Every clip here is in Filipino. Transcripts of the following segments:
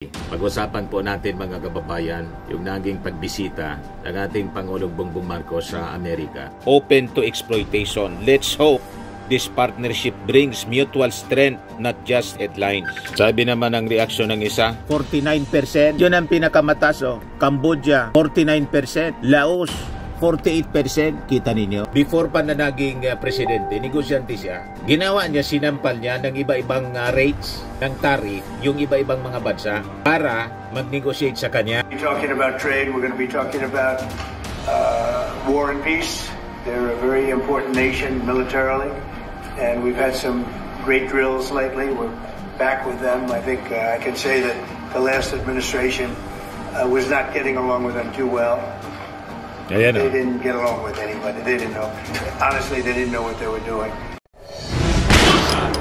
Pag-usapan po natin mga kababayan yung naging pagbisita ng ating Pangulong Bongbong Marcos sa Amerika. Open to exploitation. Let's hope this partnership brings mutual strength, not just headlines. Sabi naman ang reaksyon ng isa, 49%. Yun ang pinakamataas. Cambodia, 49%. Laos, 48%. Kita ninyo. Before pa na naging presidente, negosyante siya. Ginawa niya, sinampal niya ng iba-ibang rates ng tariff yung iba-ibang mga bansa para mag-negotiate sa kanya. We're talking about trade. We're going to be talking about war and peace. They're a very important nation militarily, and we've had some great drills lately. We're back with them. I think I can say that the last administration was not getting along with them too well. Ayan, they didn't get along with anybody. They didn't know. Honestly, they didn't know what they were doing.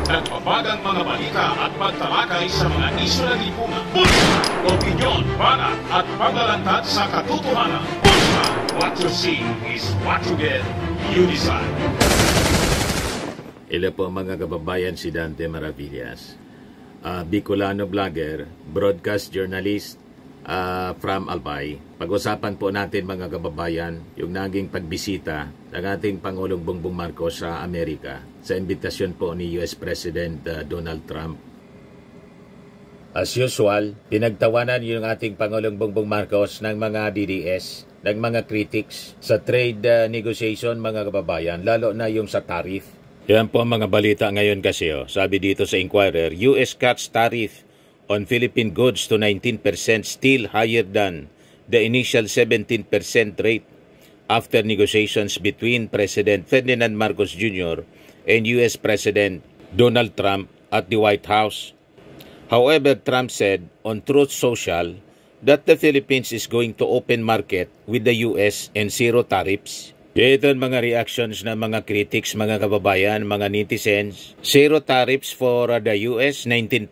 Nagpapagang mga balita at pagtalakay sa mga isyu na lipungan. Bulsa! Opinyon, banat at paglalantad sa katotohanan. Bulsa! What you see is what you get. You decide. Ila po mga kababayan, si Dante Maravillas. Bicolano vlogger, broadcast journalist from Albay. Pag-usapan po natin mga kababayan yung naging pagbisita ng ating Pangulong Bongbong Marcos sa Amerika sa imbitasyon po ni US President Donald Trump. As usual, pinagtawanan yung ating Pangulong Bongbong Marcos ng mga DDS, ng mga critics sa trade negotiation mga kababayan, lalo na yung sa tariff. Yan po ang mga balita ngayon kasi. Sabi dito sa Inquirer, US cuts tariff on Philippine goods to 19%, still higher than the initial 17% rate after negotiations between President Ferdinand Marcos Jr. and US President Donald Trump at the White House. However, Trump said on Truth Social that the Philippines is going to open market with the US and zero tariffs. Ito ang mga reactions ng mga critics, mga kababayan, mga netizens. Zero tariffs for the US, 19%.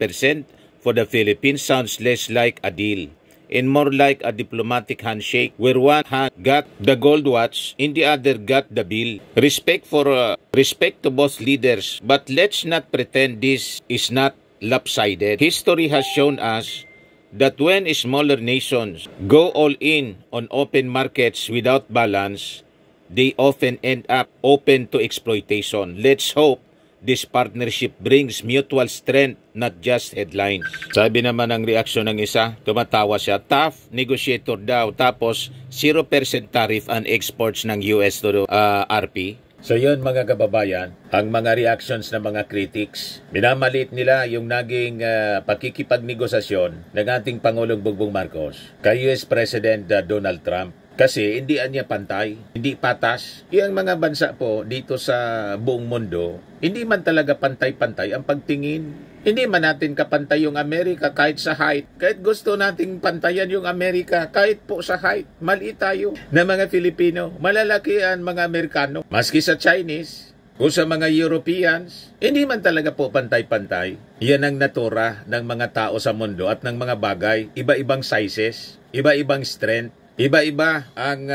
For the Philippines sounds less like a deal and more like a diplomatic handshake where one hand got the gold watch and the other got the bill. Respect to both leaders, but let's not pretend this is not lopsided. History has shown us that when smaller nations go all in on open markets without balance, they often end up open to exploitation. Let's hope this partnership brings mutual strength, not just headlines. Sabi naman ang reaksyon ng isa, tumatawa siya, tough negotiator daw, tapos 0% tariff on exports ng US to RP. So yun mga kababayan, ang mga reactions ng mga critics, minamalit nila yung naging pakikipagnegosasyon ng ating Pangulong Bongbong Marcos kay US President Donald Trump. Kasi hindi niya pantay, hindi patas. Yung mga bansa po dito sa buong mundo, hindi man talaga pantay-pantay ang pagtingin. Hindi man natin kapantay yung Amerika kahit sa height. Kahit gusto nating pantayan yung Amerika kahit po sa height. Maliit tayo na mga Filipino. Malalaki ang mga Amerikano. Maski sa Chinese o sa mga Europeans, hindi man talaga po pantay-pantay. Yan ang natura ng mga tao sa mundo at ng mga bagay. Iba-ibang sizes, iba-ibang strength. Iba-iba ang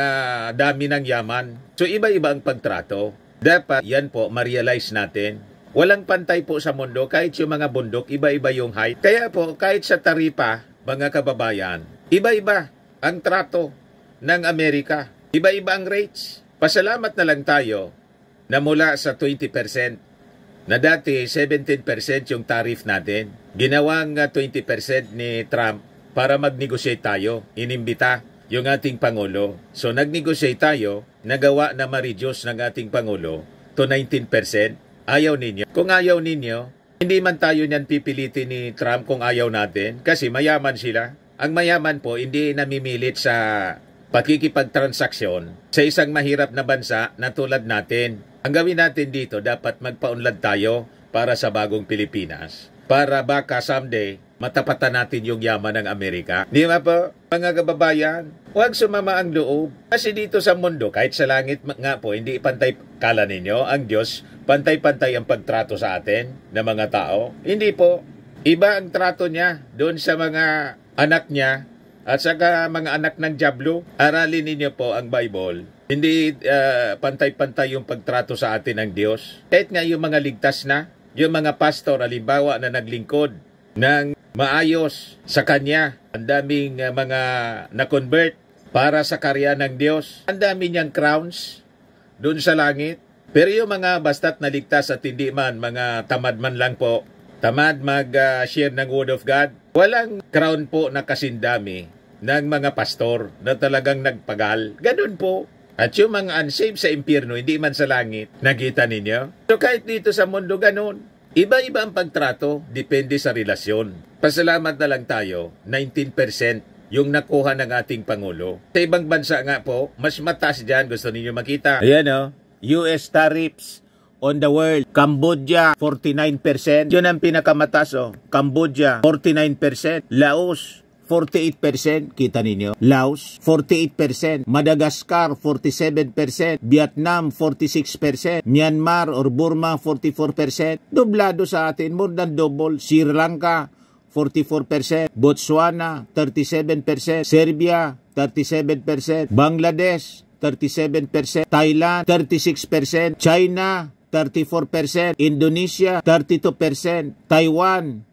dami ng yaman. So iba-iba ang pagtrato. Dapat yan po ma-realize natin. Walang pantay po sa mundo kahit yung mga bundok, iba-iba yung height. Kaya po kahit sa taripa, mga kababayan, iba-iba ang trato ng Amerika. Iba-iba ang rates. Pasalamat na lang tayo na mula sa 20%, na dati 17% yung tariff natin. Ginawang 20% ni Trump para mag-negotiate tayo. Inimbita yung ating Pangulo. So nag-negotiate tayo, nagawa na ma-reduce ng ating Pangulo to 19%. Ayaw ninyo. Kung ayaw ninyo, hindi man tayo niyan pipilitin ni Trump kung ayaw natin kasi mayaman sila. Ang mayaman po, hindi namimilit sa pakikipagtransaksyon sa isang mahirap na bansa na tulad natin. Ang gawin natin dito, dapat magpaunlad tayo para sa bagong Pilipinas. Para baka someday, matapatan natin yung yaman ng Amerika. Di ba po, mga kababayan? Huwag sumama ang loob. Kasi dito sa mundo, kahit sa langit nga po, hindi pantay, kala ninyo, ang Diyos, pantay-pantay ang pagtrato sa atin na mga tao. Hindi po. Iba ang trato niya doon sa mga anak niya at saka mga anak ng Diablo. Aralin ninyo po ang Bible. Hindi pantay-pantay yung pagtrato sa atin ng Diyos. Kahit nga yung mga ligtas na, yung mga pastor, halimbawa na naglingkod ng maayos sa kanya. Ang daming mga na-convert para sa karya ng Diyos. Ang dami niyang crowns doon sa langit. Pero yung mga basta't naligtas at hindi man, mga tamad man lang po, tamad mag-share ng Word of God, walang crown po na kasindami ng mga pastor na talagang nagpagal. Ganun po. At yung mga unsaved sa impyerno, hindi man sa langit, nakita ninyo? So kahit dito sa mundo ganun, iba-iba ang pagtrato, depende sa relasyon. Pasalamat na lang tayo, 19% yung nakuha ng ating Pangulo. Sa ibang bansa nga po, mas mataas dyan. Gusto ninyo makita? Ayan US tariffs on the world. Cambodia, 49%. Yun ang pinakamataas Cambodia, 49%. Laos, 48%. Kita ninyo? Laos, 48%. Madagascar, 47%. Vietnam, 46%. Myanmar or Burma, 44%. Doblado sa atin, more than double. Sri Lanka, 44%, Botswana 37%, Serbia 37%, Bangladesh 37%, Thailand 36%, China 34%, Indonesia 32%, Taiwan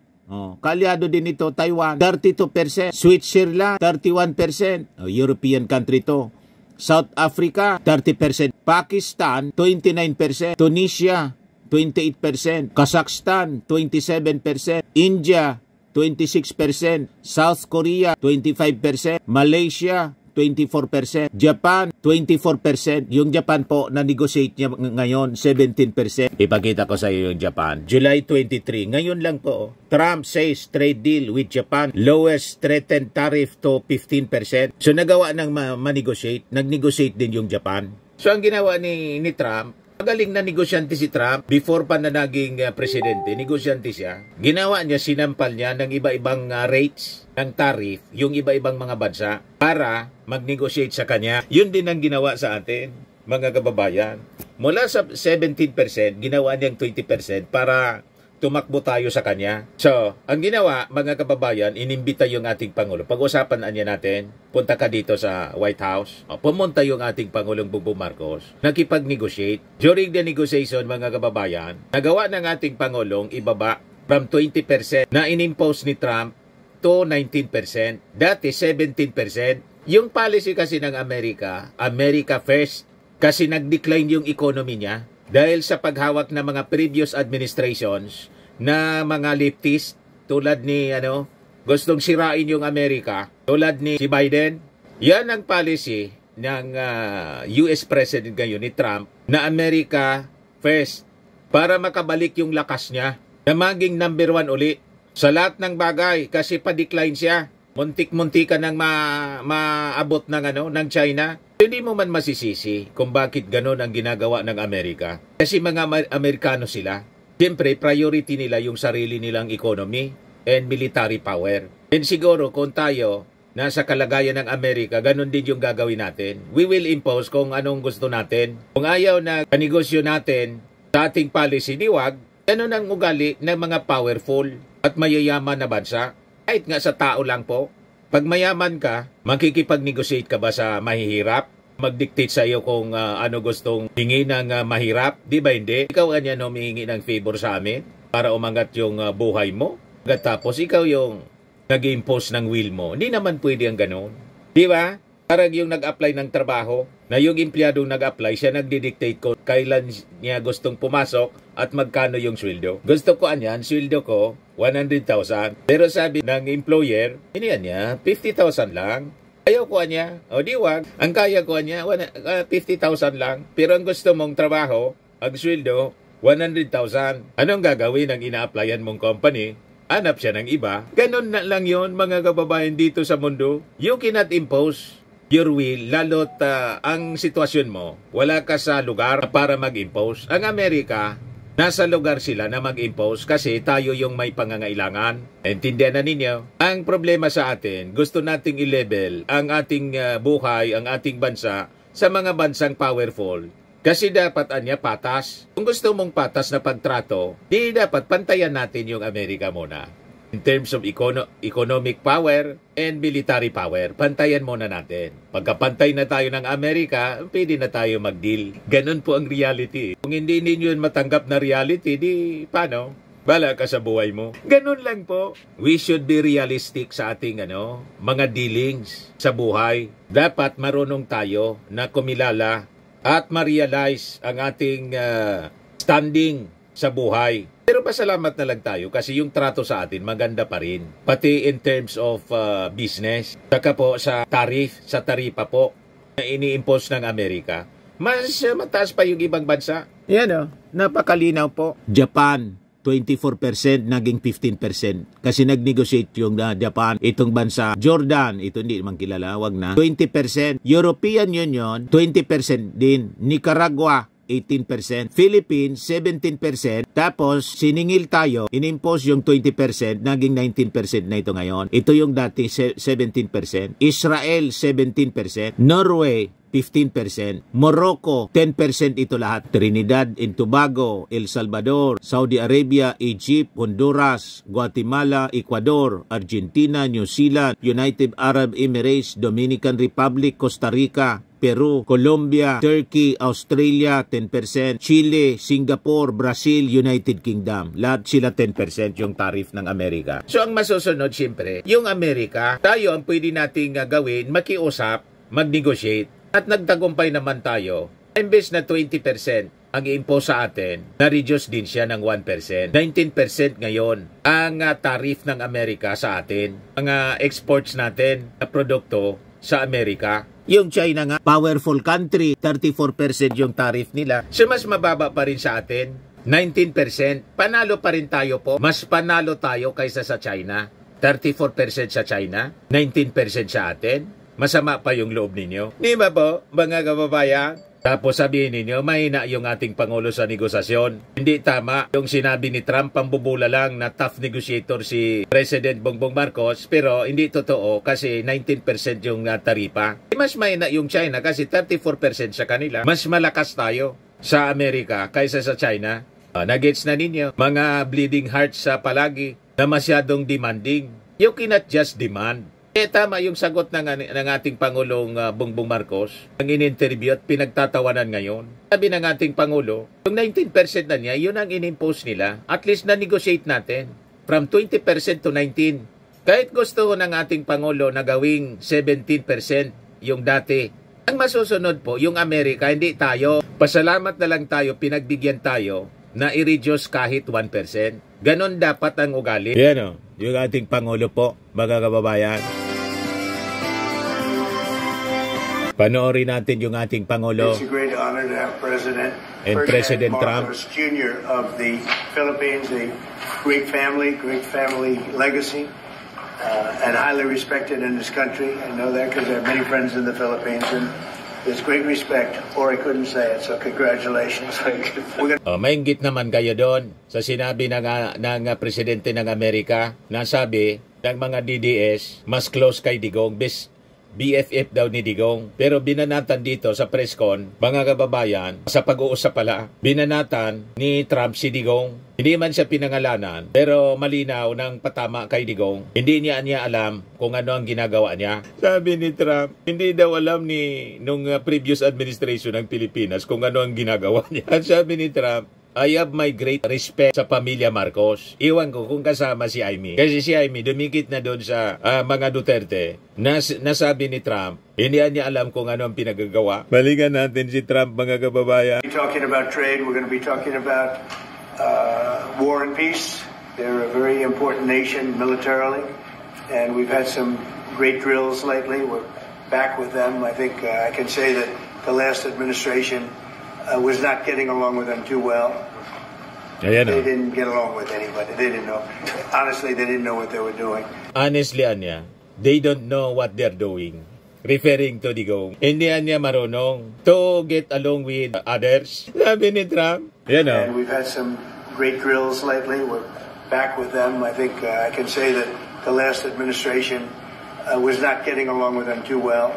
kalyado din ito, Taiwan 32%, Switzerland 31%, European country to. South Africa 30%, Pakistan 29%, Tunisia 28%, Kazakhstan 27%, India 26%, South Korea 25%, Malaysia 24%, Japan 24%. Yung Japan po na negotiate niya ngayon 17%. Ipakita ko sa iyo yung Japan. July 23, ngayon lang po. Trump says trade deal with Japan lowest threatened tariff to 15%. So nagawa ng ma-negotiate, nag-negotiate din yung Japan. So ang ginawa ni Trump, magaling na negosyante si Trump. Before pa na naging presidente, negosyante siya. Ginawa niya, sinampal niya ng iba-ibang rates ng tariff, yung iba-ibang mga bansa, para mag-negotiate sa kanya. Yun din ang ginawa sa atin, mga kababayan. Mula sa 17%, ginawa niyang 20% para tumakbo tayo sa kanya. So, ang ginawa, mga kababayan, inimbita yung ating Pangulo. Pag-usapan niya natin, punta ka dito sa White House. Pumunta yung ating Pangulong Bongbong Marcos. Nakipag-negotiate. During the negotiation, mga kababayan, nagawa ng ating Pangulong ibaba from 20% na inimpose ni Trump to 19%. Dati, 17%. Yung policy kasi ng Amerika, America first, kasi nag-decline yung economy niya. Dahil sa paghawak ng mga previous administrations na mga leftist tulad ni gustong sirain yung Amerika, tulad ni si Biden, yan ang policy ng US President ngayon ni Trump na America first para makabalik yung lakas niya na maging number 1 uli sa lahat ng bagay kasi pa-decline siya. Muntik-muntikan ng maabot ng China. Hindi mo man masisisi kung bakit gano'n ang ginagawa ng Amerika. Kasi mga Amerikano sila. Siyempre, priority nila yung sarili nilang economy and military power. And siguro kung tayo nasa kalagayan ng Amerika, gano'n din yung gagawin natin. We will impose kung anong gusto natin. Kung ayaw na kanegosyo natin sa ating policy, diwag, gano'n ang ugali ng mga powerful at mayayaman na bansa. Kahit nga sa tao lang po. Pag mayaman ka, makikipag-negotiate ka ba sa mahihirap? Mag-dictate sa iyo kung ano gustong hingi ng mahirap? Di ba hindi? Ikaw kanya humihingi ng favor sa amin para umangat yung buhay mo. Tapos ikaw yung nag-impose ng will mo. Hindi naman pwede ang ganun. Di ba? Parang yung nag-apply ng trabaho, na yung empleyadong nag-apply, siya nagdi-dictate ko kailan niya gustong pumasok at magkano yung sweldo. Gusto ko anyan, sweldo ko 100,000. Pero sabi ng employer, hindi niya 50,000 lang. Ayaw ko niya, o diwag, ang kaya ko niya 50,000 lang. Pero ang gusto mong trabaho, ang sweldo 100,000. Anong gagawin ng ina-applyan mong company? Hanap siya ng iba. Ganon na lang yon mga kababayan dito sa mundo. You cannot impose your will, lalo't ang sitwasyon mo, wala ka sa lugar para mag-impose. Ang Amerika, nasa lugar sila na mag-impose kasi tayo yung may pangangailangan. Intindihan na ninyo? Ang problema sa atin, gusto nating i-level ang ating buhay, ang ating bansa sa mga bansang powerful. Kasi dapat patas. Kung gusto mong patas na pagtrato, di dapat pantayan natin yung Amerika muna. In terms of economic power and military power, pantayan muna natin. Pagkapantay na tayo ng Amerika, pwede na tayo mag-deal. Ganun po ang reality. Kung hindi ninyo matanggap na reality, di paano? Bala ka sa buhay mo. Ganun lang po. We should be realistic sa ating mga dealings sa buhay. Dapat marunong tayo na kumilala at ma-realize ang ating standing sa buhay. Pero pasalamat na lang tayo kasi yung trato sa atin maganda pa rin. Pati in terms of business. Saka po sa tarifa po na ini-impose ng Amerika. Mas mataas pa yung ibang bansa. Yan napakalinaw po. Japan, 24% naging 15% kasi nag-negotiate yung Japan. Itong bansa Jordan, ito hindi naman kilala, wag na. 20%. European Union, 20% din. Nicaragua, 18%. Philippines, 17%. Tapos, siningil tayo, inimpose yung 20%, naging 19% na ito ngayon. Ito yung dati 17%. Israel, 17%. Norway, 15%. Morocco, 10% ito lahat. Trinidad and Tobago, El Salvador, Saudi Arabia, Egypt, Honduras, Guatemala, Ecuador, Argentina, New Zealand, United Arab Emirates, Dominican Republic, Costa Rica, Peru, Colombia, Turkey, Australia, 10%, Chile, Singapore, Brazil, United Kingdom. Lahat sila 10% yung tariff ng Amerika. So ang masusunod siyempre, yung Amerika, tayo ang pwede nating gawin, makiusap, mag-negotiate, at nagtagumpay naman tayo. Imbes na 20% ang i-impose sa atin, na-reduce din siya ng 1%. 19% ngayon ang tariff ng Amerika sa atin. Ang exports natin na produkto sa Amerika. Yung China nga, powerful country, 34% yung tariff nila. So mas mababa pa rin sa atin, 19%. Panalo pa rin tayo po. Mas panalo tayo kaysa sa China. 34% sa China, 19% sa atin. Masama pa yung loob ninyo. Di ba po, mga kababayan? Tapos sabihin ninyo, mahina yung ating Pangulo sa negosasyon. Hindi tama yung sinabi ni Trump, pambubula lang na tough negotiator si President Bongbong Marcos. Pero hindi totoo kasi 19% yung taripa. Mas mahina yung China kasi 34% sa kanila. Mas malakas tayo sa Amerika kaysa sa China. Nagets na ninyo, mga bleeding hearts sa palagi na masyadong demanding. You cannot just demand. Tama yung sagot ng ating Pangulong Bongbong Marcos ang in-interview at pinagtatawanan ngayon. Sabi ng ating Pangulo, yung 19% na niya, yun ang in-impose nila. At least na-negotiate natin from 20% to 19%. Kahit gusto ng ating Pangulo na gawing 17% yung dati. Ang masusunod po, yung Amerika, hindi tayo. Pasalamat na lang tayo, pinagbigyan tayo na i-reduce kahit 1%. Ganon dapat ang ugali. Yan yung ating Pangulo po, mga kababayan. Panoorin natin yung ating Pangulo. It's a great honor to have President and President Trump Jr. of the Philippines, a great family legacy, and highly respected in this country. I know that because I have many friends in the Philippines, and there's great respect, or I couldn't say it, so congratulations. Mainggit naman kayo doon sa sinabi ng Presidente ng Amerika na sabi ng mga DDS, mas close kay Digong, BFF daw ni Digong. Pero binanatan dito sa press con, mga kababayan, sa pag-uusap pala, binanatan ni Trump si Digong. Hindi man siya pinangalanan, pero malinaw ng patama kay Digong. Hindi niya alam kung ano ang ginagawa niya. Sabi ni Trump, hindi daw alam nung previous administration ng Pilipinas kung ano ang ginagawa niya. At sabi ni Trump, I have my great respect sa pamilya Marcos. Iwan ko kung kasama si Amy. Kasi si Amy dumikit na doon sa mga Duterte. Nasabi ni Trump, hindi niya alam kung ano ang pinagagawa. Balikan natin si Trump, mga kababayan. We're talking about trade. We're going to be talking about war and peace. They're a very important nation militarily. And we've had some great drills lately. We're back with them. I think I can say that the last administration was not getting along with them too well. They didn't get along with anybody. They didn't know. Honestly, they didn't know what they were doing. Honestly, Anya, they don't know what they're doing. Referring to Digong. Hindi niya marunong to get along with others. Sabi ni Trump. And we've had some great drills lately. We're back with them. I think I can say that the last administration was not getting along with them too well.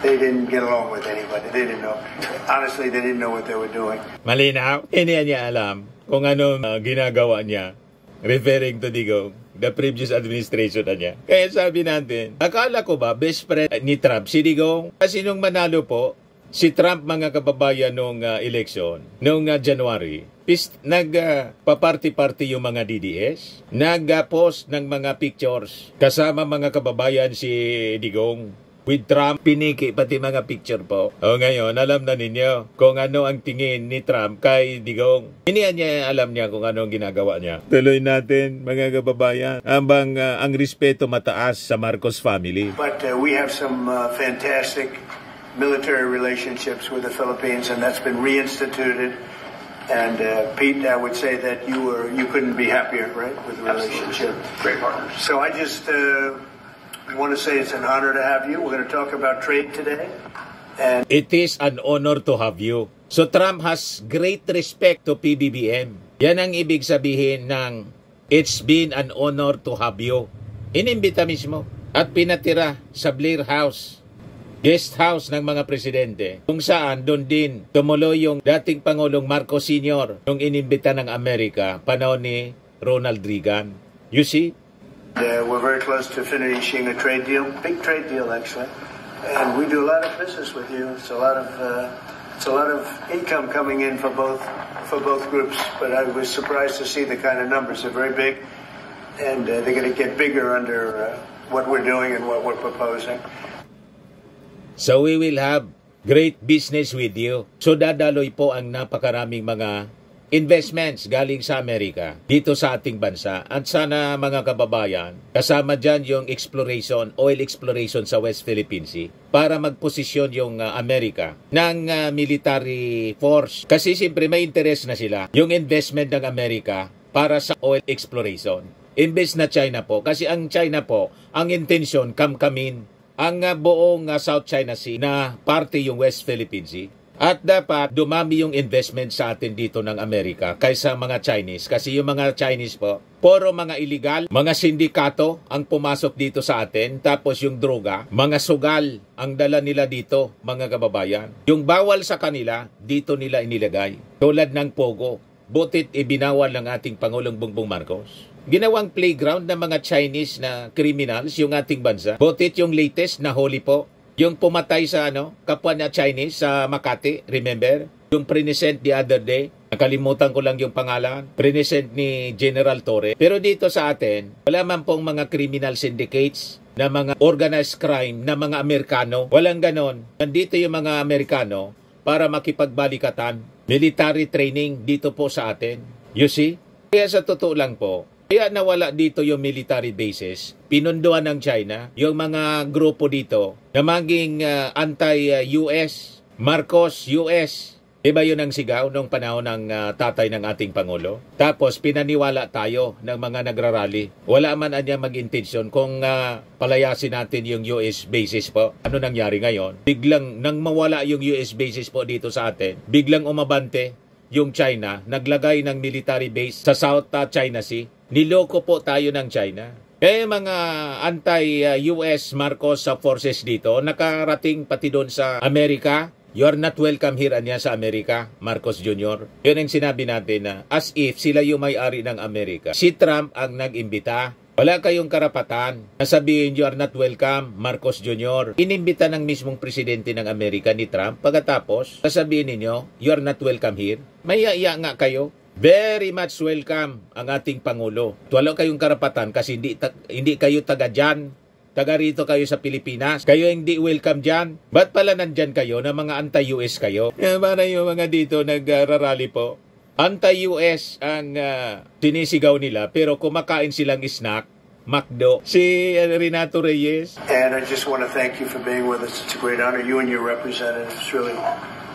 They didn't get along with anybody. They didn't know. Honestly, they didn't know what they were doing. Malinaw. Hindi niya alam kung ano ginagawa niya. Referring to Digong, the previous administration na niya. Kaya sabi natin, akala ko ba best friend ni Trump si Digong? Kasi nung manalo po Si Trump, mga kababayan, nung eleksyon, nung January, nagpa-party-party yung mga DDS, nag-post ng mga pictures kasama mga kababayan si Digong. With Trump, piniki pati mga picture po. O ngayon, alam na ninyo kung ano ang tingin ni Trump kay Digong. Hindi niya alam niya kung ano ang ginagawa niya. Tuloy natin, mga kababayan, ang respeto mataas sa Marcos family. But we have some fantastic military relationships with the Philippines, and that's been reinstituted. And Pete, I would say that you couldn't be happier, right, with the relationship. Great partners. So I just want to say it's an honor to have you. We're going to talk about trade today. And It is an honor to have you. So Trump has great respect to PBBM. Yan ang ibig sabihin ng it's been an honor to have you. Inimbita mismo at pinatira sa Blair House, guest house ng mga presidente, kung saan doon din tumuloy yung dating Pangulong Marcos Sr. nung inimbita ng Amerika, panahon ni Ronald Reagan. You see? we're very close to finishing a trade deal, big trade deal actually. And we do a lot of business with you. It's a lot of income coming in for both groups. But I was surprised to see the kind of numbers. They're very big, and they're going to get bigger under what we're doing and what we're proposing. So we will have great business with you. So dadaloy po ang napakaraming mga investments galing sa Amerika dito sa ating bansa. At sana mga kababayan, kasama dyan yung oil exploration sa West Philippine Sea para magposisyon yung Amerika ng military force. Kasi siyempre may interest na sila yung investment ng Amerika para sa oil exploration. Imbes na China po. Kasi ang China po, ang intention, kamkamin ang buong South China Sea na parte yung West Philippine Sea. At dapat dumami yung investment sa atin dito ng Amerika kaysa mga Chinese. Kasi yung mga Chinese po, puro mga illegal, mga sindikato ang pumasok dito sa atin. Tapos yung droga, mga sugal ang dala nila dito, mga kababayan. Yung bawal sa kanila, dito nila inilagay. Tulad ng Pogo, butit ibinawal ng ating Pangulong Bongbong Marcos. Ginawang playground ng mga Chinese na criminals yung ating bansa. Butit yung latest na huli po. Yung pumatay sa kapwa na Chinese sa Makati, remember? Yung present the other day, nakalimutan ko lang yung pangalan, present ni General Torre. Pero dito sa atin, wala man pong mga criminal syndicates na mga organized crime na mga Amerikano. Walang ganon. Nandito yung mga Amerikano para makipagbalikatan, military training dito po sa atin. You see? Kaya sa totoo lang po, kaya nawala dito yung military bases, pinunduan ng China, yung mga grupo dito na maging anti-US, Marcos US. Diba yun ang sigaw nung panahon ng tatay ng ating Pangulo? Tapos pinaniwala tayo ng mga nagrarally. Wala man anya mag-intensyon kung palayasin natin yung US bases po. Ano nangyari ngayon? Biglang nang mawala yung US bases po dito sa atin, biglang umabante yung China, naglagay ng military base sa South China Sea. Niloko po tayo ng China. Kaya mga anti-US Marcos forces dito, nakarating pati doon sa Amerika. You are not welcome here anya sa Amerika, Marcos Jr. Yun ang sinabi natin na as if sila yung may-ari ng Amerika. Si Trump ang nag-imbita. Wala kayong karapatan na sabihin you are not welcome, Marcos Jr. Inimbita ng mismong presidente ng Amerika ni Trump. Pagkatapos, sasabihin ninyo, you are not welcome here. Maya-iya nga kayo. Very much welcome ang ating Pangulo. Wala kayong karapatan kasi hindi kayo taga dyan. Taga rito kayo sa Pilipinas. Kayo hindi welcome dyan. Ba't pala nandyan kayo na mga anti-US kayo? Para yung mga dito nagrarally po. Anti-US ang sinisigaw nila pero kumakain silang snack, McDo. Si Renato Reyes. And I just want to thank you for being with us. It's a great honor. You and your representatives. It's really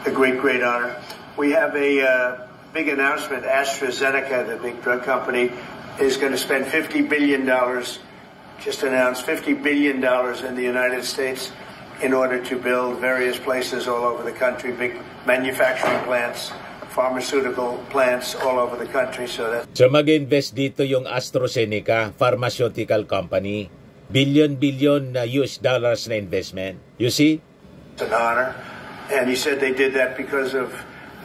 a great honor. We have a big announcement. AstraZeneca, the big drug company, is going to spend $50 billion, just announced $50 billion in the United States in order to build various places all over the country, big manufacturing plants, pharmaceutical plants all over the country. So mag-invest dito yung AstraZeneca pharmaceutical company. Billion US dollars na investment. You see? It's an honor. And he said they did that because of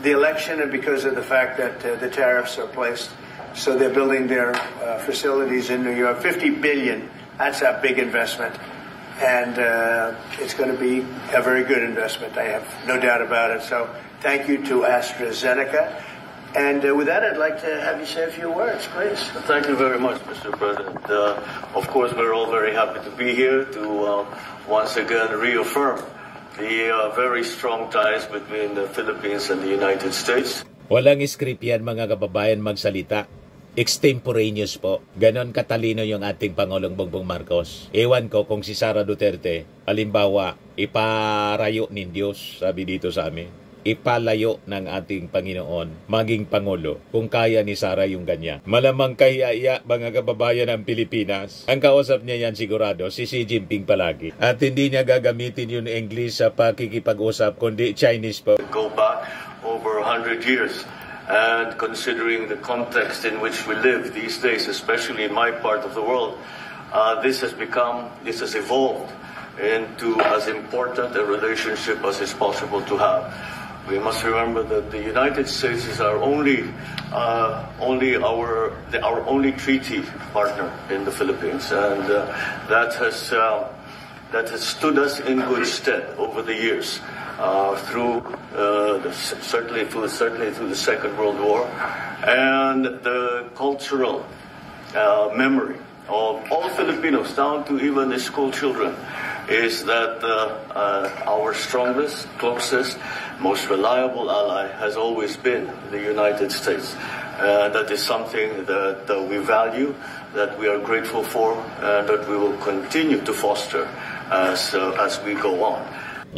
the election and because of the fact that the tariffs are placed. So they're building their facilities in New York. $50 billion. That's a big investment. and it's going to be a very good investment. I have no doubt about it. So thank you to AstraZeneca. And with that, I'd like to have you say a few words, please. Thank you very much, Mr. President. Of course, we're all very happy to be here to once again reaffirm the very strong ties between the Philippines and the United States. Walang script yan mga kababayan magsalita. Extemporaneous po. Ganon katalino yung ating Pangulong Bongbong Marcos. Ewan ko kung si Sara Duterte, halimbawa, iparayo ni Diyos, sabi dito sa amin. Ipalayo ng ating Panginoon, maging Pangulo, kung kaya ni Sara yung ganyan. Malamang kaya mga kababayan ng Pilipinas. Ang kausap niya yan sigurado, si Xi Jinping palagi. At hindi niya gagamitin yung English sa pakikipag-usap, kundi Chinese po. Go back over 100 years. And considering the context in which we live these days, especially in my part of the world, this has evolved into as important a relationship as is possible to have. We must remember that the United States is our only treaty partner in the Philippines, and that has stood us in good stead over the years, certainly through the Second World War, and the cultural memory of all Filipinos, down to even the school children, is that our strongest, closest, most reliable ally has always been the United States. That is something that we value, that we are grateful for, and that we will continue to foster as we go on.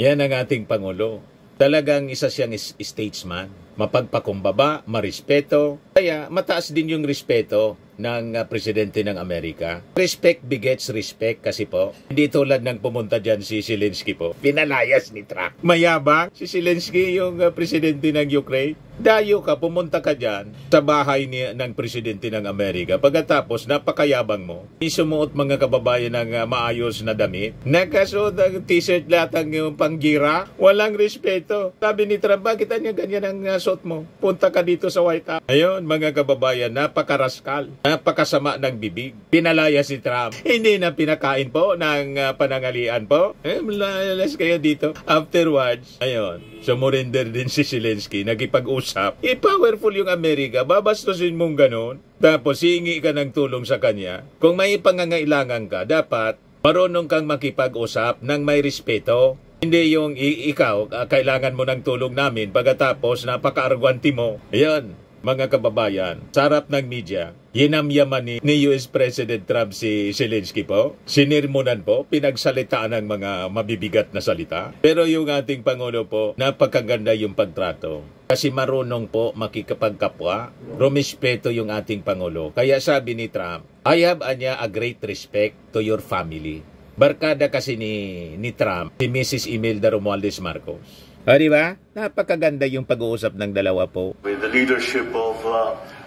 Yan ang ating Pangulo. Talagang isa siyang statesman. Mapagpakumbaba, marespeto. Kaya mataas din yung respeto ng Presidente ng Amerika. Respect begets respect kasi po. Hindi tulad ng pumunta dyan si Zelensky po. Pinalayas ni Trump. Mayabang si Zelensky yung Presidente ng Ukraine. Dayo ka, pumunta ka dyan sa bahay ng Presidente ng Amerika. Pagkatapos, napakayabang mo. Isumuot mga kababayan ng maayos na damit. Nakasuot ang t-shirt latang yung panggira. Walang respeto. Sabi ni Trump, bakit niya ganyan ang suot mo? Punta ka dito sa White House. Ayun, mga kababayan, napakaraskal. Napakasama ng bibig. Pinalaya si Trump. Hindi na pinakain po ng panangalian po. Malalas kayo dito. Afterwards, ayun, sumurinder din si Zelensky. Nagipag-usap. Powerful yung Amerika. Babastusin mong ganon. Tapos, hihingi ka ng tulong sa kanya. Kung may pangangailangan ka, dapat marunong kang makipag-usap ng may respeto. Hindi yung ikaw, kailangan mo ng tulong namin. Pagkatapos, napaka-argwanti mo. Ayun, mga kababayan, sarap ng media. Yinamyaman ni US President Trump si Zelensky po. Sinirmonan po, pinagsalitaan ng mga mabibigat na salita. Pero yung ating Pangulo po, napakaganda yung pagtrato. Kasi marunong po makikipagkapwa, rumispeto yung ating Pangulo. Kaya sabi ni Trump, I have a great respect to your family. Barkada kasi ni Trump, si Mrs. Imelda Romualdez Marcos. Di ba? Napakaganda yung pag-uusap ng dalawa po. With the leadership of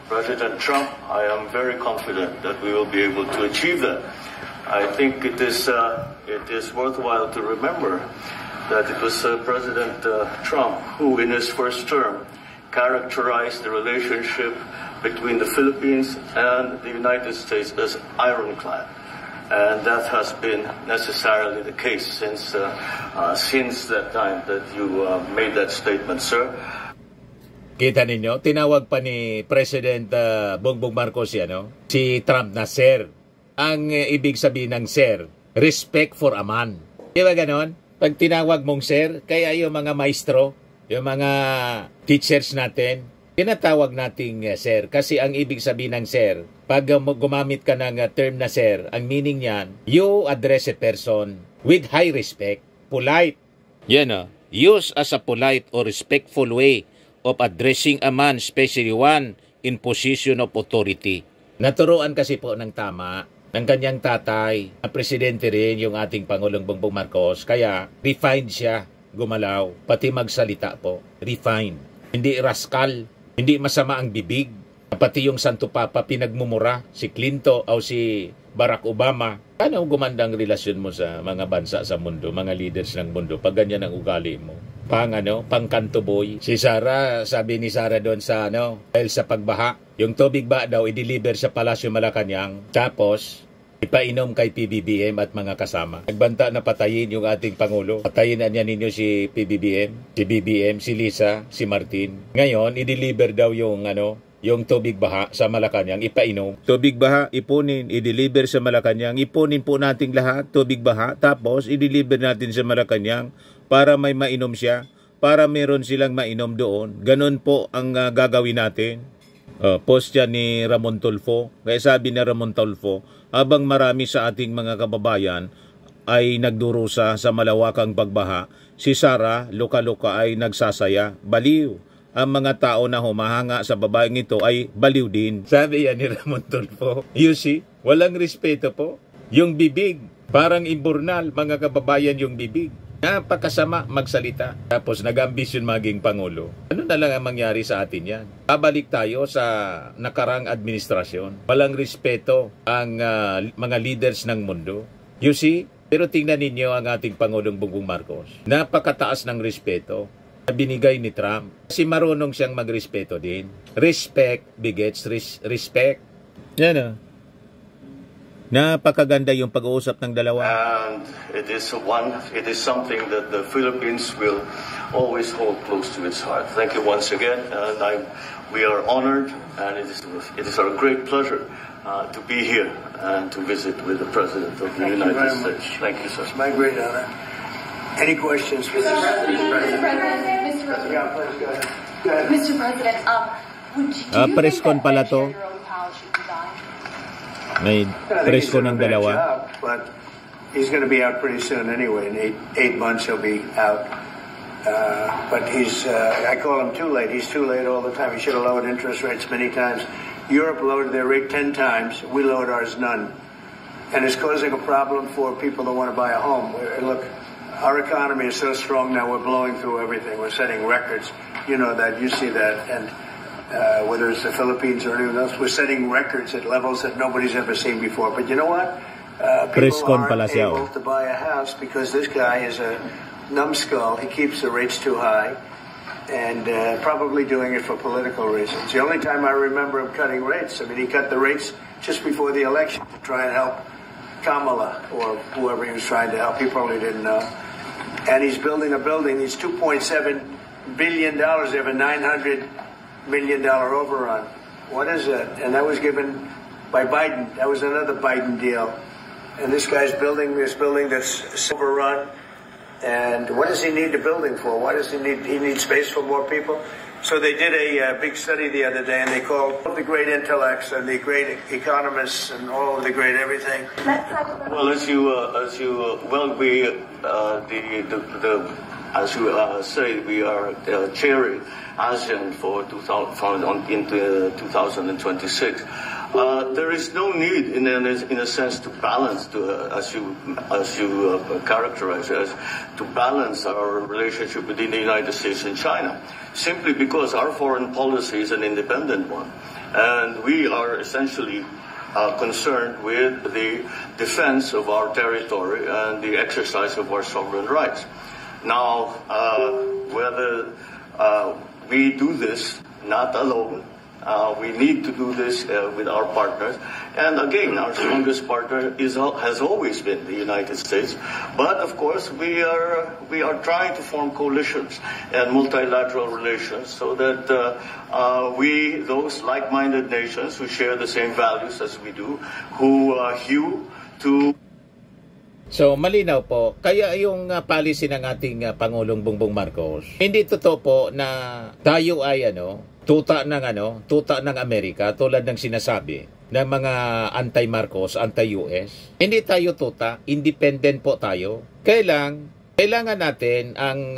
President Trump, I am very confident that we will be able to achieve that. I think it is worthwhile to remember that it was President Trump who, in his first term, characterized the relationship between the Philippines and the United States as ironclad. And that has been necessarily the case since that time that you made that statement, sir. Kita ninyo, tinawag pa ni President Bongbong Marcos si Trump na sir. Ang ibig sabihin ng sir, respect for a man. Di ba ganon? Pag tinawag mong sir, kaya yung mga maestro, yung mga teachers natin, tinatawag nating sir. Kasi ang ibig sabihin ng sir, pag gumamit ka ng term na sir, ang meaning niyan, you address a person with high respect, polite. Yan use as a polite or respectful way of addressing a man, especially one in position of authority. Naturuan kasi po ng tama ng kanyang tatay, ang presidente rin, yung ating Pangulong Bongbong Marcos. Kaya, refined siya, gumalaw, pati magsalita po, refined. Hindi rascal, hindi masama ang bibig. Pati yung Santo Papa pinagmumura, si Clinton o si Barack Obama. Ano gumandang relasyon mo sa mga bansa sa mundo, mga leaders ng mundo, pag ganyan ang ugali mo? Pang kanto boy. Si Sara, sabi ni Sara doon sa dahil sa pagbaha, yung tubig ba daw i-deliver sa Palasyo Malacanang. Tapos, Ipainom kay PBBM at mga kasama. Nagbanta na patayin yung ating Pangulo. Patayin na niya ninyo si PBBM, si Lisa, si Martin. Ngayon, i-deliver daw yung tubig baha sa Malacanang, ipainom. Tubig baha, ipunin, i-deliver sa Malacanang. Ipunin po nating lahat, tubig baha. Tapos, i-deliver natin sa Malacanang para may mainom siya. Para meron silang mainom doon. Ganon po ang gagawin natin. Post yan ni Ramon Tulfo. Kaya sabi ni Ramon Tulfo, habang marami sa ating mga kababayan ay nagdurusa sa malawakang pagbaha, si Sara, luka-luka ay nagsasaya. Baliw. Ang mga tao na humahanga sa babaeng ito ay baliw din. Sabi yan ni Ramon Tulfo. You see, walang respeto po. Yung bibig, parang imburnal, mga kababayan, yung bibig. Napakasama magsalita. Tapos nag-ambisyon maging Pangulo. Ano na lang ang mangyari sa atin yan? Babalik tayo sa nakarang administrasyon. Walang respeto ang mga leaders ng mundo. You see? Pero tingnan ninyo ang ating Pangulong Bongbong Marcos. Napakataas ng respeto na binigay ni Trump. Kasi marunong siyang magrespeto din. Respect begets respect. Yan Napakaganda yung pag-uusap ng dalawa. And it is something that the Philippines will always hold close to its heart. Thank you once again, and we are honored, and it is our great pleasure to be here and to visit with the President of the United States. Thank you, sir. It's my great honor. Any questions for this? Mr. President, Yeah, please, go ahead. Mr. President, do you press con think that pala to. General Powell should resign? May press ko ng dalawa. But he's going to be out pretty soon anyway. In eight months he'll be out. But I call him too late. He's too late all the time. He should have lowered interest rates many times. Europe lowered their rate 10 times. We lowered ours none. And it's causing a problem for people that want to buy a home. Look, our economy is so strong now, we're blowing through everything. We're setting records. You know that. You see that. And whether it's the Philippines or anyone else, we're setting records at levels that nobody's ever seen before. But you know what? People aren't able to buy a house because this guy is a numbskull. He keeps the rates too high and probably doing it for political reasons. The only time I remember him cutting rates, he cut the rates just before the election to try and help Kamala or whoever he was trying to help. He probably didn't know. And he's building a building. He's $2.7 billion. They have a $900 million overrun. What is that? And that was given by Biden. That was another Biden deal. And this guy's building this building that's overrun. And what does he need the building for? Why does he need? He needs space for more people. So they did a big study the other day, and they called all the great intellects and the great economists and all of the great everything. Well, as you say, we are chairing ASEAN for 2026. There is no need, in a sense, to balance, as you characterize it, to balance our relationship between the United States and China, simply because our foreign policy is an independent one, and we are essentially concerned with the defense of our territory and the exercise of our sovereign rights. Now, whether we do this not alone, we need to do this with our partners. And again, our strongest partner has always been the United States. But of course, we are trying to form coalitions and multilateral relations so that those like-minded nations who share the same values as we do, who hew to. So malinaw po, kaya yung policy ng ating Pangulong Bongbong Marcos, hindi totoo po na tayo ay tuta ng Amerika tulad ng sinasabi ng mga anti-Marcos, anti-US. Hindi tayo tuta, independent po tayo. Kailangan natin ang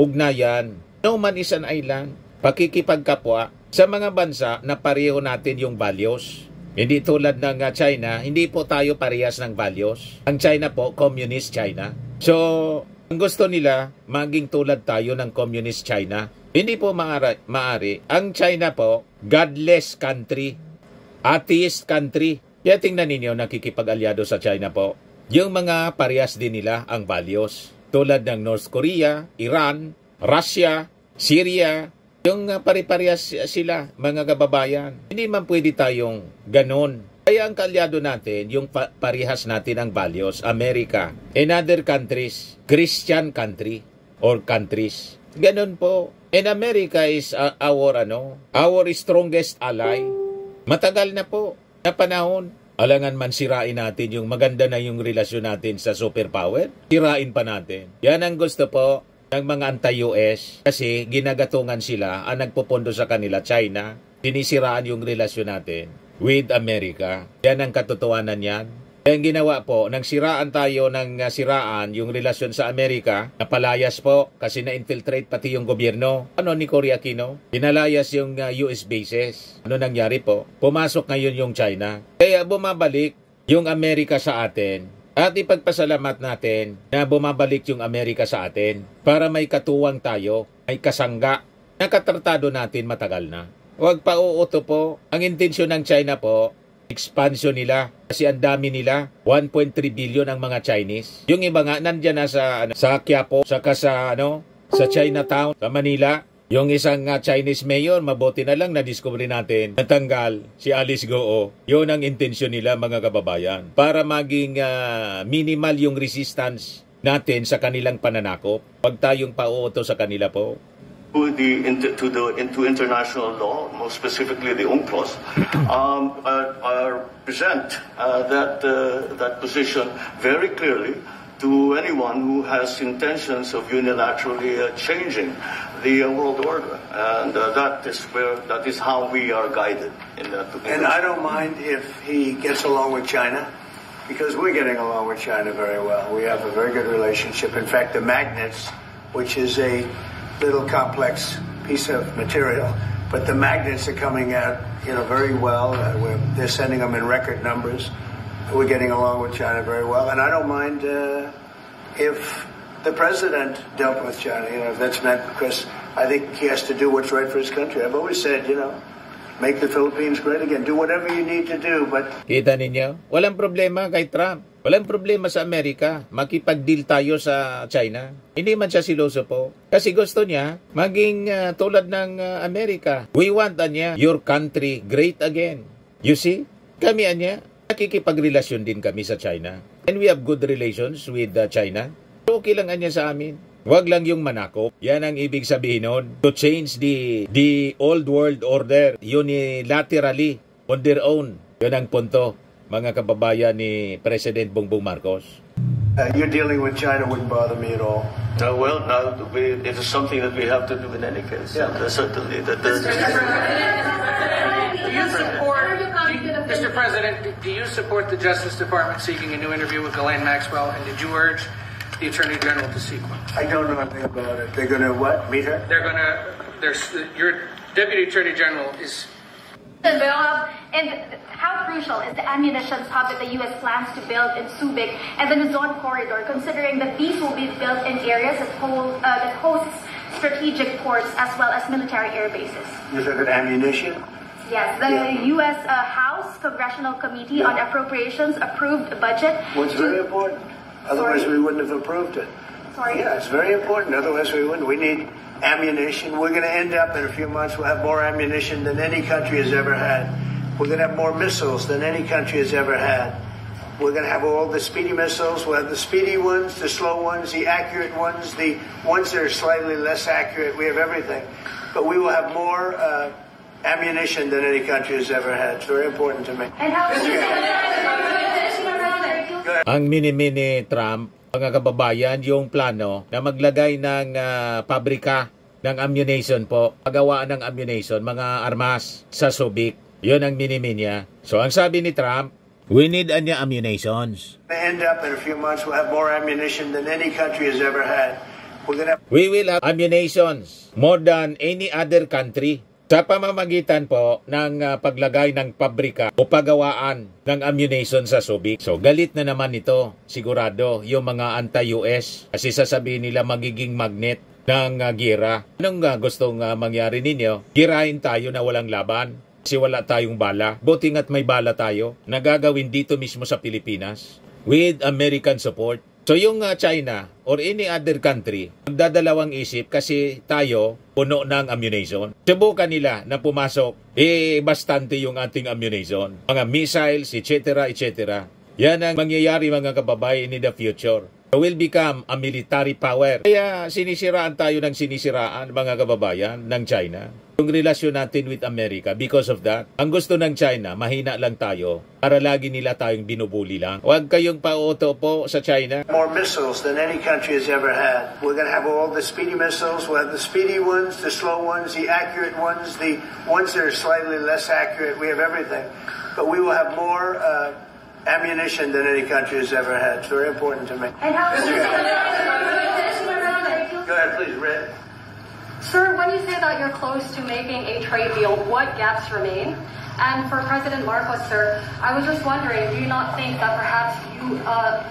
ugnayan. No man is an island, pakikipagkapwa sa mga bansa na pareho natin yung values. Hindi tulad ng China, hindi po tayo parehas ng values. Ang China po, communist China. So, ang gusto nila, maging tulad tayo ng communist China. Hindi po maaari. Ang China po, godless country, atheist country. Kaya tingnan ninyo, nakikipag-alyado sa China po. Yung mga parehas din nila ang values. Tulad ng North Korea, Iran, Russia, Syria. Yung pare-parehas sila, mga kababayan. Hindi man pwede tayong ganon. Kaya ang kalyado natin, yung parihas natin ang values, America, and other countries, Christian country or countries. Ganun po. And America is our strongest ally. Matagal na po na panahon. Alangan man sirain natin yung maganda na yung relasyon natin sa superpower, sirain pa natin. Yan ang gusto po ng mga anti-US kasi ginagatungan sila ang nagpupondo sa kanila, China. Sinisiraan yung relasyon natin with America. Yan ang katotohanan yan. Ang ginawa po, nang siraan tayo ng siraan yung relasyon sa Amerika, napalayas po kasi na-infiltrate pati yung gobyerno. Ano ni Cory Aquino? Pinalayas yung US bases. Ano nangyari po? Pumasok ngayon yung China. Kaya bumabalik yung Amerika sa atin. At ipagpasalamat natin na bumabalik yung Amerika sa atin para may katuwang tayo, may kasangga. Nakatratado natin matagal na. Huwag pa uuto po. Ang intensyon ng China po, expansion nila. Kasi ang dami nila, 1.3 billion ang mga Chinese. Yung iba nga, nandyan na sa Quiapo, saka sa Chinatown, sa Manila. Yung isang Chinese mayor, mabuti na lang na-discover natin, natanggal si Alice Goo. Yun ang intensyon nila, mga kababayan. Para maging minimal yung resistance natin sa kanilang pananakop. Huwag tayong pauuto sa kanila po. Into international law, most specifically the UNCLOS, present that position very clearly to anyone who has intentions of unilaterally changing the world order, and that is how we are guided in that. And I don't mind if he gets along with China, because we're getting along with China very well. We have a very good relationship. In fact, the magnets, which is a little complex piece of material, but the magnets are coming out, very well. They're sending them in record numbers. We're getting along with China very well, and I don't mind if the president dealt with China. If that's meant, because I think he has to do what's right for his country. I've always said, make the Philippines great again. Do whatever you need to do, but kita ninyo, walang problema kay Trump. Walang problema sa Amerika. Makipag-deal tayo sa China. Hindi man siya siloso po. Kasi gusto niya maging tulad ng Amerika. We want your country great again. You see? Kami nakikipagrelasyon din kami sa China. And we have good relations with China. Okay lang sa amin. Huwag lang yung manakop. Yan ang ibig sabihin nun. To change the old world order unilaterally on their own. Yan ang punto, mga kababayan ni President Bongbong Marcos. You're dealing with China wouldn't bother me at all. It is something that we have to do in any case. Yeah. Certainly. Mr. President, do you support the Justice Department seeking a new interview with Ghislaine Maxwell, and did you urge the Attorney General to seek one? I don't know anything about it. They're going to what? Meet her? Your Deputy Attorney General is... And how crucial is the ammunition hub that the U.S. plans to build in Subic and the Luzon corridor, considering that these will be built in areas that hosts strategic ports as well as military air bases? You said ammunition? Yes, the U.S. House Congressional Committee on Appropriations approved a budget. What's very important. Otherwise, we wouldn't have approved it. Sorry? Yeah, it's very important. Otherwise, we wouldn't. We need ammunition. We're going to end up in a few months, we'll have more ammunition than any country has ever had. We're going to have more missiles than any country has ever had. We're going to have all the speedy missiles. We'll have the speedy ones, the slow ones, the accurate ones, the ones that are slightly less accurate. We have everything. But we will have more ammunition than any country has ever had. It's very important to me. And how... Ang mini-mini Trump, mga kababayan, yung plano na maglagay ng pabrika ng ammunition po, pagawaan ng ammunition, mga armas sa Subic. Yun ang mini-mini niya. So ang sabi ni Trump, we need ammunitions. End up in a few months, we'll have more ammunition than any country has ever had. We will have ammunitions more than any other country. Sa pamamagitan po ng paglagay ng pabrika o pagawaan ng ammunition sa Subic. So galit na naman ito, sigurado, yung mga anti-US. Kasi sasabihin nila magiging magnet ng gira. Anong gustong mangyari ninyo? Girahin tayo na walang laban. Kasi wala tayong bala. Buti nga't may bala tayo na gagawin dito mismo sa Pilipinas with American support. So yung China or any other country, magdadalawang isip kasi tayo puno ng ammunition. Subukan nila na pumasok, bastante yung ating ammunition. Mga missiles, etc. etc. Yan ang mangyayari mga kababayan in the future. Will become a military power. Kaya sinisiraan tayo ng sinisiraan mga kababayan ng China. Yung relasyon natin with America because of that. Ang gusto ng China, mahina lang tayo para lagi nila tayong binubuli lang. Huwag kayong pauto po sa China. More missiles than any country has ever had. We're going to have all the speedy missiles. We'll have the speedy ones, the slow ones, the accurate ones, the ones that are slightly less accurate. We have everything. But we will have more ammunition than any country has ever had. It's very important to me. And how Go ahead, please, Red. Sir, when you say that you're close to making a trade deal, what gaps remain? And for President Marcos, sir, I was just wondering, do you not think that perhaps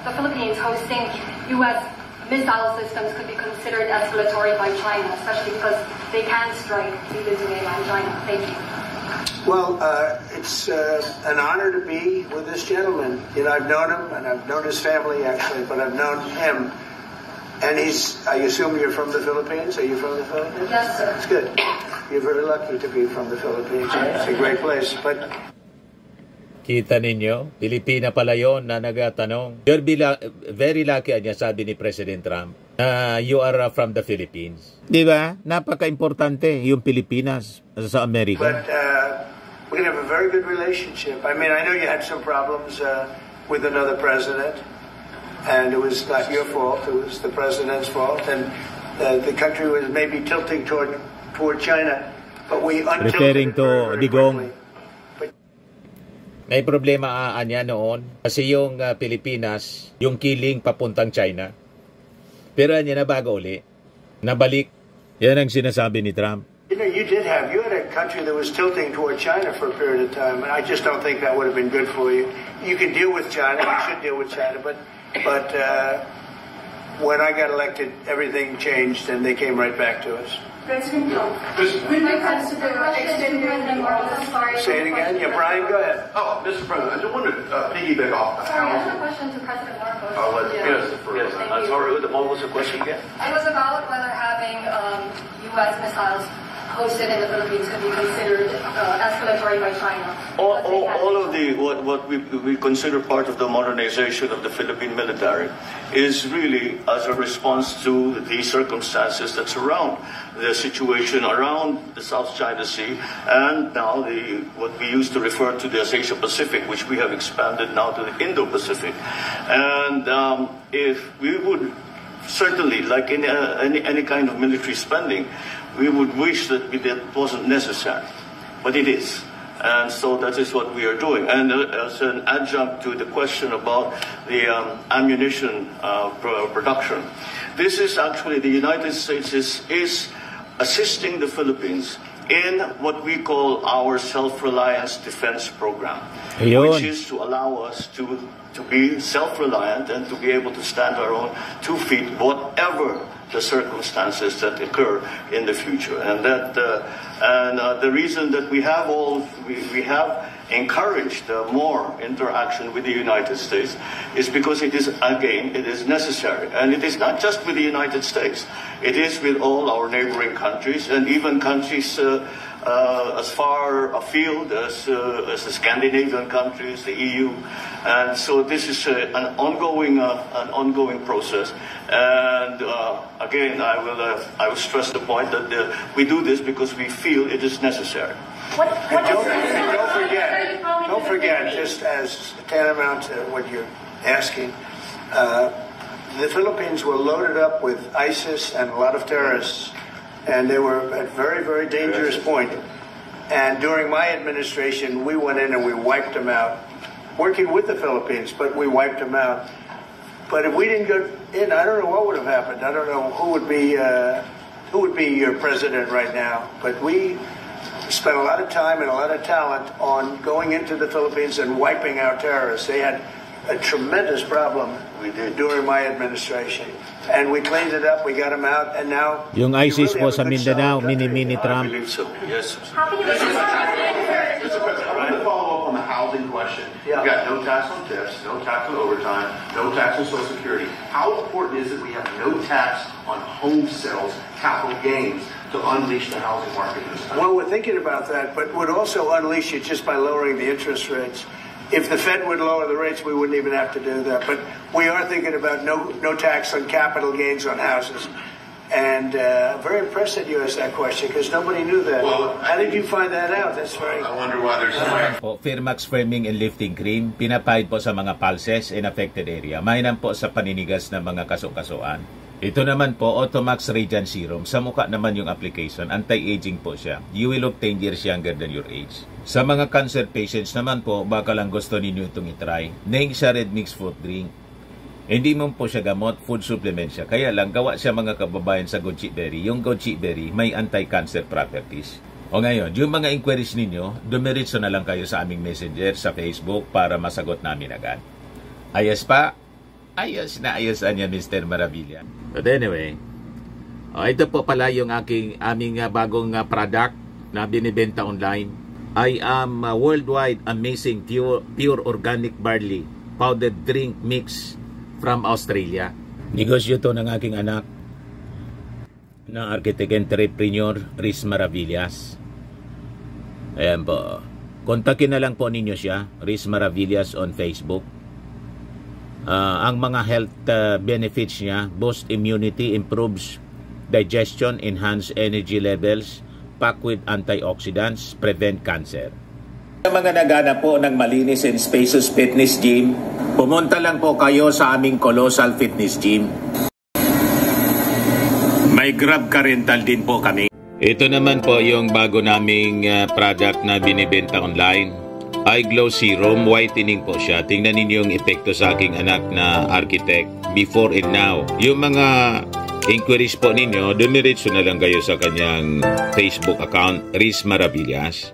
the Philippines hosting U.S. missile systems could be considered escalatory by China, especially because they can strike even to mainland China? Thank you. Well, it's an honor to be with this gentleman. You know, I've known him, and I've known his family, actually, but I've known him. And I assume you're from the Philippines? Are you from the Philippines? Yes, sir. That's good. You're very lucky to be from the Philippines. It's a great place. But Kita ninyo, Pilipina pala yon na nagatanong. You're very lucky, niya sabi ni President Trump, na you are from the Philippines. Di ba? Napaka-importante yung Pilipinas sa Amerika. But we're going to have a very good relationship. I mean, I know you had some problems with another president. And it was not your fault, it was the president's fault, and the country was maybe tilting toward China, but we untilted Referring it to very, very Digong. quickly. May problema niya noon kasi yung Pilipinas, yung kiling papuntang China. Pero niya na bago uli, nabalik. Yan ang sinasabi ni Trump. You know, you had a country that was tilting toward China for a period of time, and I just don't think that would have been good for you. You can deal with China, you should deal with China, but when I got elected, everything changed, and they came right back to us. President Trump, with regards to the extended Say it again. Yeah, Brian, go ahead. Oh, Mr. President, I just wanted to piggyback off the Sorry, I have a question to President Marcos. Yes. I'm sorry, what was the question again? It was about whether having U.S. missiles hosted in the Philippines could be considered escalatory by China. All of what we consider part of the modernization of the Philippine military is really as a response to the circumstances that surround the situation around the South China Sea and now what we used to refer to as Asia Pacific, which we have expanded now to the Indo-Pacific. And if we would certainly, like in any kind of military spending, we would wish that that wasn't necessary, but it is. And so that is what we are doing. And as an adjunct to the question about the ammunition production, this is actually the United States is assisting the Philippines in what we call our self-reliance defense program, which is to allow us to be self-reliant and to be able to stand our own 2 feet, whatever the circumstances that occur in the future. And that the reason that we have encouraged more interaction with the United States is because it is necessary. And it is not just with the United States. It is with all our neighboring countries and even countries as far afield as the Scandinavian countries, the EU. And so this is an ongoing process. And again, I will stress the point that we do this because we feel it is necessary. Don't forget, just as tantamount to what you're asking, the Philippines were loaded up with ISIS and a lot of terrorists, and they were at a very, very dangerous point. And during my administration, we went in and we wiped them out, working with the Philippines, but we wiped them out. But if we didn't go in, I don't know what would have happened. I don't know who would be your president right now. But we spent a lot of time and a lot of talent on going into the Philippines and wiping out terrorists. They had a tremendous problem during my administration. And we cleaned it up, we got them out, and now... Yung ISIS po sa Mindanao, mini Trump. I believe so, yes. How can you Mr. President, I want to follow up on the housing question. question. Yeah. We've got no tax on tips, no tax on overtime, no tax on Social Security. How important is it we have no tax on home sales, capital gains, to unleash the housing market in this country? Well, we're thinking about that, but would also unleash it just by lowering the interest rates. If the Fed would lower the rates, we wouldn't even have to do that. But we are thinking about no tax on capital gains on houses. And very impressed that you asked that question because nobody knew that. Well, how did you find that out? That's very... I wonder why there's so Firmax Firming and Lifting Cream, pinapahid po sa mga pulses in affected area. Mainam po sa paninigas ng mga kaso-kasuan. Ito naman po, Automax Radiant Serum. Sa mukha naman yung application, anti-aging po siya. You will look 10 years younger than your age. Sa mga cancer patients naman po, baka lang gusto ninyo itong itry. Neng siya red mixed fruit drink. Hindi mo po siya gamot, food supplement siya. Kaya lang, gawa siya mga kababayan sa goji berry. Yung goji berry may anti-cancer properties. O ngayon, yung mga inquiries ninyo, dumiritso na lang kayo sa aming messenger sa Facebook para masagot namin agad. Ayos pa? Ayos na ayos niya, Mr. Maravilla. But anyway, ito po pala yung aming bagong product na binibenta online. I am worldwide amazing pure organic barley powdered drink mix from Australia. Negosyo to ng aking anak na architect entrepreneur Riz Maravillas. Ayan po. Kontakin na lang po ninyo siya, Riz Maravillas on Facebook. Ang mga health benefits niya, boost immunity, improves digestion, enhance energy levels, packed with antioxidants, prevent cancer. Sa mga naghanap po ng malinis and spacious fitness gym, pumunta lang po kayo sa aming Colossal Fitness Gym. May Grab car rental din po kami. Ito naman po yung bago naming product na binibenta online. Eye Glow Serum, whitening po siya. Tingnan ninyo yung epekto sa aking anak na architect before and now. Yung mga inquiries po ninyo, dumiretso na lang kayo sa kanyang Facebook account, Riz Maravillas.